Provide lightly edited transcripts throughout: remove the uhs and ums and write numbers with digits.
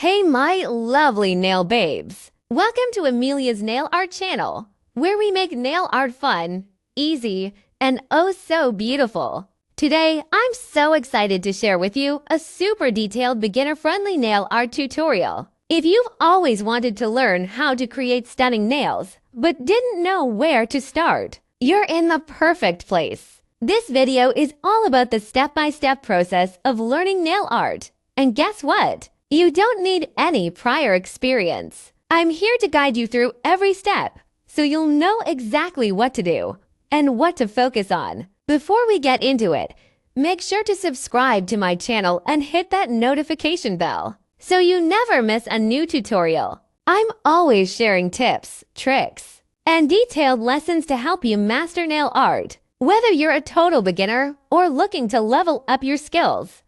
Hey, my lovely nail babes. Welcome to Amelia's Nail Art channel, where we make nail art fun, easy, and oh so beautiful. Today, I'm so excited to share with you a super detailed beginner-friendly nail art tutorial. If you've always wanted to learn how to create stunning nails, but didn't know where to start, you're in the perfect place. This video is all about the step-by-step process of learning nail art. And guess what? You don't need any prior experience. I'm here to guide you through every step, so you'll know exactly what to do and what to focus on. Before we get into it, make sure to subscribe to my channel and hit that notification bell, so you never miss a new tutorial. I'm always sharing tips, tricks, and detailed lessons to help you master nail art, whether you're a total beginner or looking to level up your skills.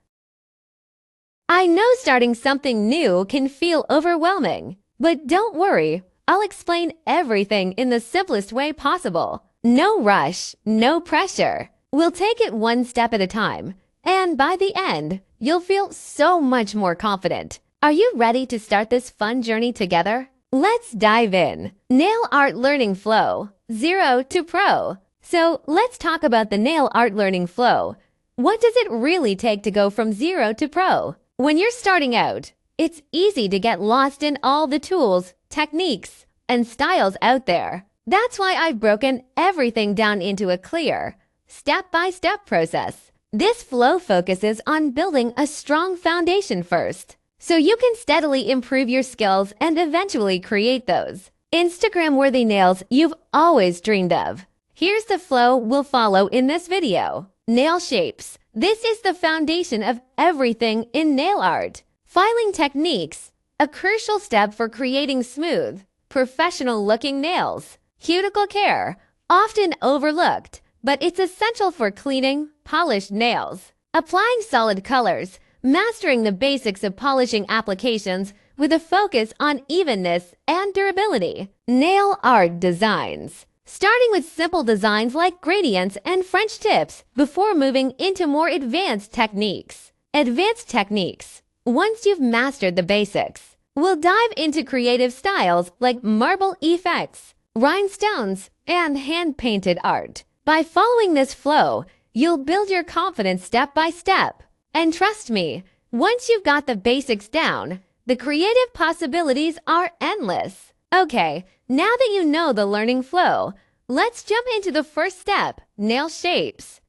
I know starting something new can feel overwhelming, but don't worry, I'll explain everything in the simplest way possible. No rush, no pressure. We'll take it one step at a time, and by the end, you'll feel so much more confident. Are you ready to start this fun journey together? Let's dive in. Nail art learning flow, 0 to pro. So let's talk about the nail art learning flow. What does it really take to go from 0 to pro? When you're starting out, it's easy to get lost in all the tools, techniques, and styles out there. That's why I've broken everything down into a clear, step-by-step process. This flow focuses on building a strong foundation first, so you can steadily improve your skills and eventually create those Instagram-worthy nails you've always dreamed of. Here's the flow we'll follow in this video. Nail shapes. This is the foundation of everything in nail art. Filing techniques, a crucial step for creating smooth, professional-looking nails. Cuticle care, often overlooked, but it's essential for cleaning, polished nails. Applying solid colors, mastering the basics of polishing applications with a focus on evenness and durability. Nail art designs. Starting with simple designs like gradients and French tips before moving into more advanced techniques. Once you've mastered the basics, we'll dive into creative styles like marble effects, rhinestones, and hand-painted art. By following this flow, you'll build your confidence step by step. And trust me, once you've got the basics down, the creative possibilities are endless. Okay, now that you know the learning flow, let's jump into the first step, nail shapes.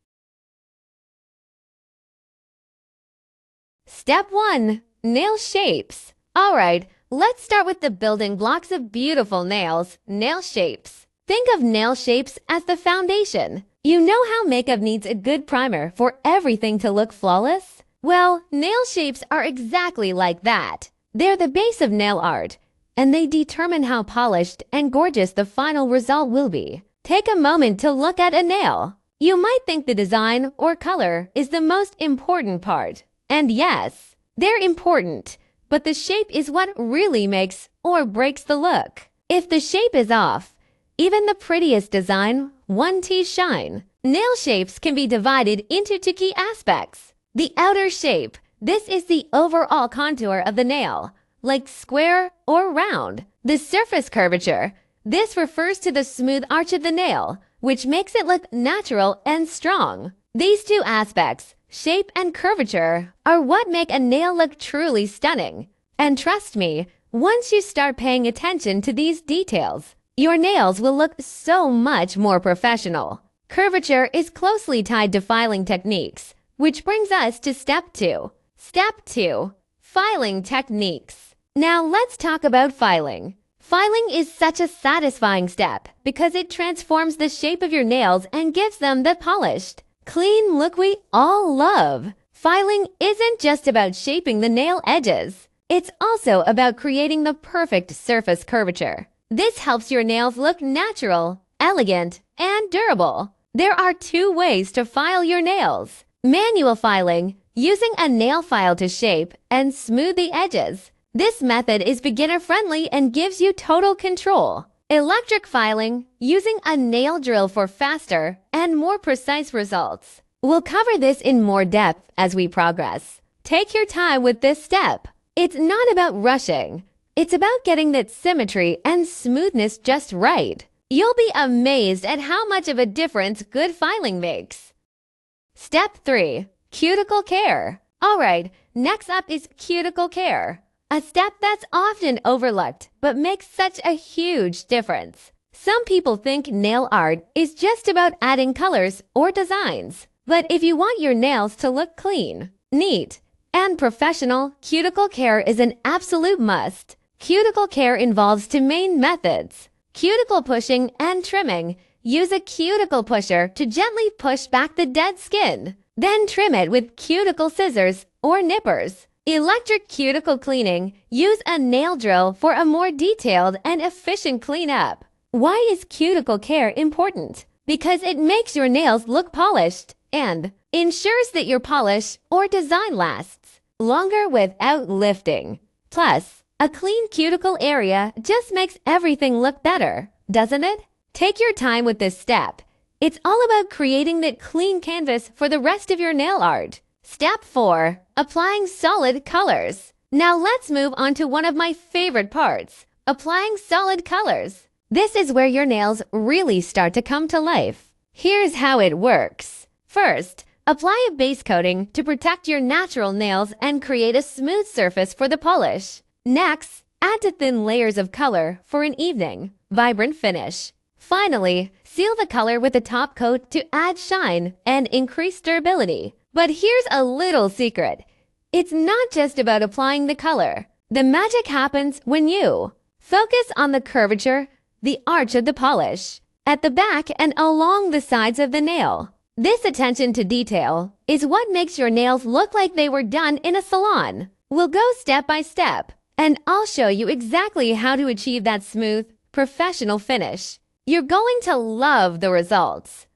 Step 1. Nail shapes. Alright, let's start with the building blocks of beautiful nails, nail shapes. Think of nail shapes as the foundation. You know how makeup needs a good primer for everything to look flawless? Well, nail shapes are exactly like that. They're the base of nail art, and they determine how polished and gorgeous the final result will be. Take a moment to look at a nail. You might think the design or color is the most important part. And yes, they're important, but the shape is what really makes or breaks the look. If the shape is off, even the prettiest design won't shine. Nail shapes can be divided into two key aspects. The outer shape. This is the overall contour of the nail, like square or round. The surface curvature. This refers to the smooth arch of the nail, which makes it look natural and strong. These two aspects, shape and curvature, are what make a nail look truly stunning. And trust me, once you start paying attention to these details, your nails will look so much more professional. Curvature is closely tied to filing techniques, which brings us to step 2. Step 2. Filing techniques. Now let's talk about filing. Filing is such a satisfying step because it transforms the shape of your nails and gives them the polished, clean look we all love. Filing isn't just about shaping the nail edges. It's also about creating the perfect surface curvature. This helps your nails look natural, elegant, and durable. There are 2 ways to file your nails. Manual filing, using a nail file to shape and smooth the edges. This method is beginner-friendly and gives you total control. Electric filing, using a nail drill for faster and more precise results. We'll cover this in more depth as we progress. Take your time with this step. It's not about rushing. It's about getting that symmetry and smoothness just right. You'll be amazed at how much of a difference good filing makes. Step 3. Cuticle Care. Alright, next up is Cuticle Care. A step that's often overlooked but makes such a huge difference. Some people think nail art is just about adding colors or designs. But if you want your nails to look clean, neat, and professional, Cuticle Care is an absolute must. Cuticle Care involves two main methods: cuticle pushing and trimming. Use a cuticle pusher to gently push back the dead skin. Then trim it with cuticle scissors or nippers. Electric cuticle cleaning. Use a nail drill for a more detailed and efficient cleanup. Why is Cuticle Care important? Because it makes your nails look polished and ensures that your polish or design lasts longer without lifting. Plus, a clean cuticle area just makes everything look better, doesn't it? Take your time with this step. It's all about creating that clean canvas for the rest of your nail art. Step 4. Applying solid colors. Now let's move on to one of my favorite parts, applying solid colors. This is where your nails really start to come to life. Here's how it works. First, apply a base coating to protect your natural nails and create a smooth surface for the polish. Next, add to thin layers of color for an evening, vibrant finish. Finally, seal the color with a top coat to add shine and increase durability. But here's a little secret. It's not just about applying the color. The magic happens when you focus on the curvature, the arch of the polish, at the back and along the sides of the nail. This attention to detail is what makes your nails look like they were done in a salon. We'll go step by step, and I'll show you exactly how to achieve that smooth, professional finish. You're going to love the results.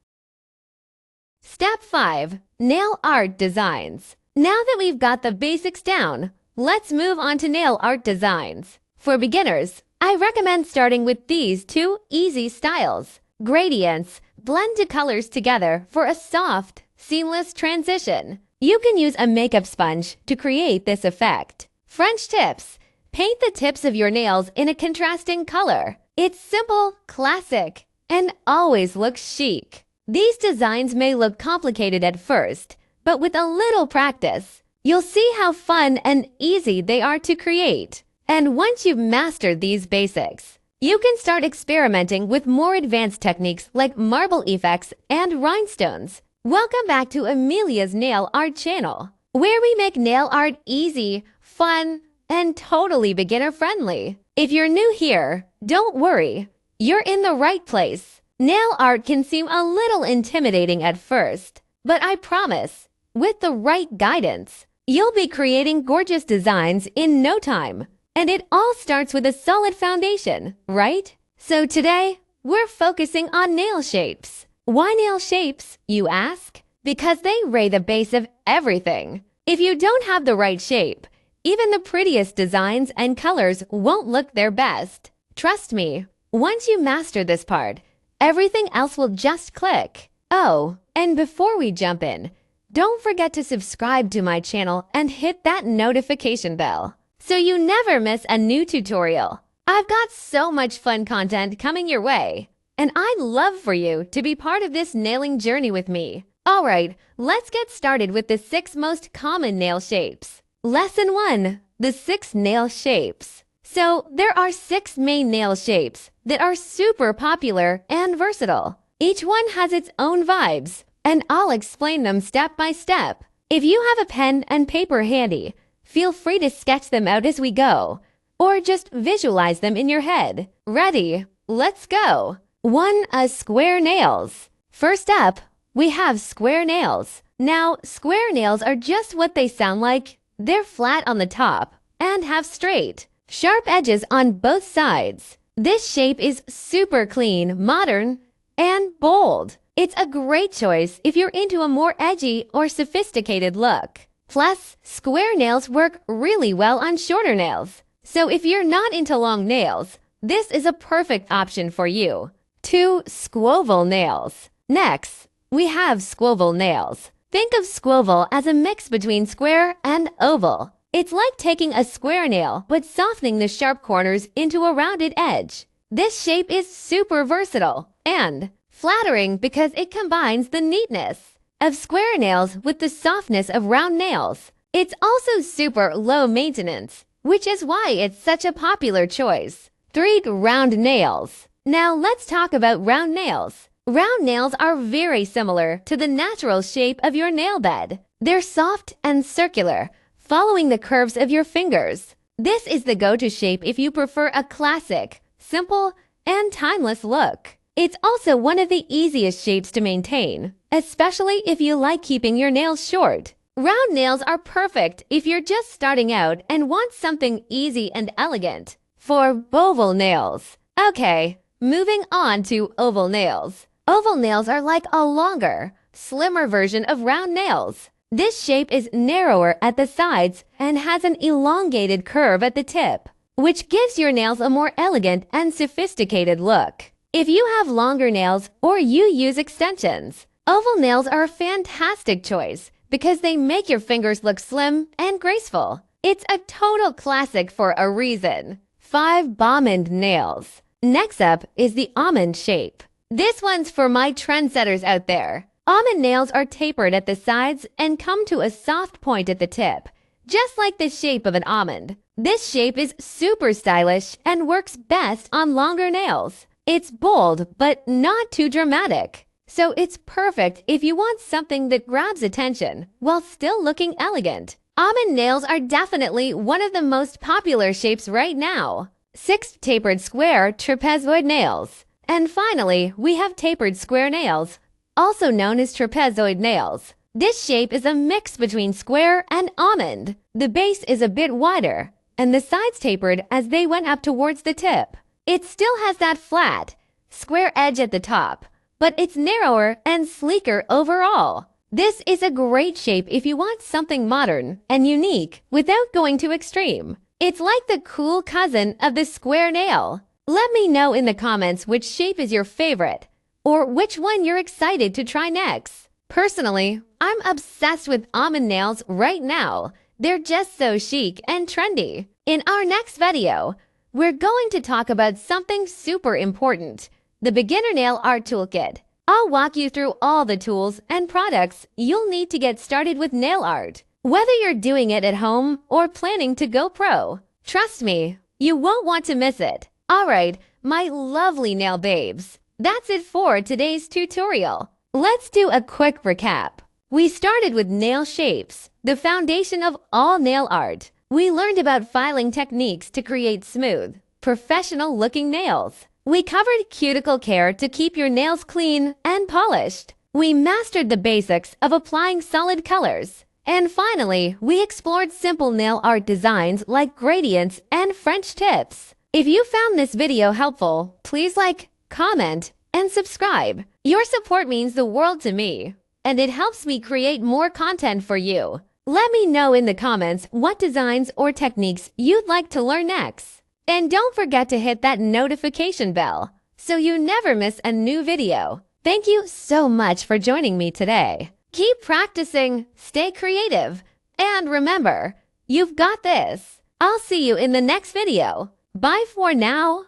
Step 5. Nail Art Designs. Now that we've got the basics down, let's move on to nail art designs. For beginners, I recommend starting with these two easy styles. Gradients. Blend two colors together for a soft, seamless transition. You can use a makeup sponge to create this effect. French tips. Paint the tips of your nails in a contrasting color. It's simple, classic, and always looks chic. These designs may look complicated at first, but with a little practice, you'll see how fun and easy they are to create. And once you've mastered these basics, you can start experimenting with more advanced techniques like marble effects and rhinestones. Welcome back to Amelia's Nail Art channel, where we make nail art easy, fun, and totally beginner-friendly. If you're new here, don't worry. You're in the right place. Nail art can seem a little intimidating at first, but I promise, with the right guidance, you'll be creating gorgeous designs in no time. And it all starts with a solid foundation, right? So today, we're focusing on nail shapes. Why nail shapes, you ask? Because they lay the base of everything. If you don't have the right shape, even the prettiest designs and colors won't look their best. Trust me, once you master this part, everything else will just click. Oh, and before we jump in, don't forget to subscribe to my channel and hit that notification bell so you never miss a new tutorial. I've got so much fun content coming your way, and I'd love for you to be part of this nailing journey with me. Alright, let's get started with the 6 most common nail shapes. Lesson 1. The 6 nail shapes. So, there are 6 main nail shapes that are super popular and versatile. Each one has its own vibes, and I'll explain them step by step. If you have a pen and paper handy, feel free to sketch them out as we go, or just visualize them in your head. Ready? Let's go! 1. Square nails. First up, we have square nails. Now, square nails are just what they sound like. They're flat on the top and have straight, sharp edges on both sides. This shape is super clean, modern, and bold. It's a great choice if you're into a more edgy or sophisticated look. Plus, square nails work really well on shorter nails. So if you're not into long nails, this is a perfect option for you. 2. Squoval nails. Next, we have squoval nails. Think of squoval as a mix between square and oval. It's like taking a square nail but softening the sharp corners into a rounded edge. This shape is super versatile and flattering because it combines the neatness of square nails with the softness of round nails. It's also super low maintenance, which is why it's such a popular choice. 3. Round nails. Now let's talk about round nails. Round nails are very similar to the natural shape of your nail bed. They're soft and circular, following the curves of your fingers. This is the go-to shape if you prefer a classic, simple, and timeless look. It's also one of the easiest shapes to maintain, especially if you like keeping your nails short. Round nails are perfect if you're just starting out and want something easy and elegant. 4. Oval nails. Okay, moving on to oval nails. Oval nails are like a longer, slimmer version of round nails. This shape is narrower at the sides and has an elongated curve at the tip, which gives your nails a more elegant and sophisticated look. If you have longer nails or you use extensions, oval nails are a fantastic choice because they make your fingers look slim and graceful. It's a total classic for a reason. 5. Almond nails. Next up is the almond shape. This one's for my trendsetters out there. Almond nails are tapered at the sides and come to a soft point at the tip, just like the shape of an almond. This shape is super stylish and works best on longer nails. It's bold, but not too dramatic. So it's perfect if you want something that grabs attention while still looking elegant. Almond nails are definitely one of the most popular shapes right now. 6. Tapered square trapezoid nails. And finally, we have tapered square nails, also known as trapezoid nails. This shape is a mix between square and almond. The base is a bit wider, and the sides tapered as they went up towards the tip. It still has that flat, square edge at the top, but it's narrower and sleeker overall. This is a great shape if you want something modern and unique without going too extreme. It's like the cool cousin of the square nail. Let me know in the comments which shape is your favorite, or which one you're excited to try next. Personally, I'm obsessed with almond nails right now. They're just so chic and trendy. In our next video, we're going to talk about something super important, the Beginner Nail Art Toolkit. I'll walk you through all the tools and products you'll need to get started with nail art, whether you're doing it at home or planning to go pro. Trust me, you won't want to miss it. Alright, my lovely nail babes. That's it for today's tutorial. Let's do a quick recap. We started with nail shapes, the foundation of all nail art. We learned about filing techniques to create smooth, professional-looking nails. We covered cuticle care to keep your nails clean and polished. We mastered the basics of applying solid colors. And finally, we explored simple nail art designs like gradients and French tips. If you found this video helpful, please like, comment, and subscribe. Your support means the world to me, and it helps me create more content for you. Let me know in the comments what designs or techniques you'd like to learn next. And don't forget to hit that notification bell so you never miss a new video. Thank you so much for joining me today. Keep practicing, stay creative, and remember, you've got this. I'll see you in the next video. Bye for now.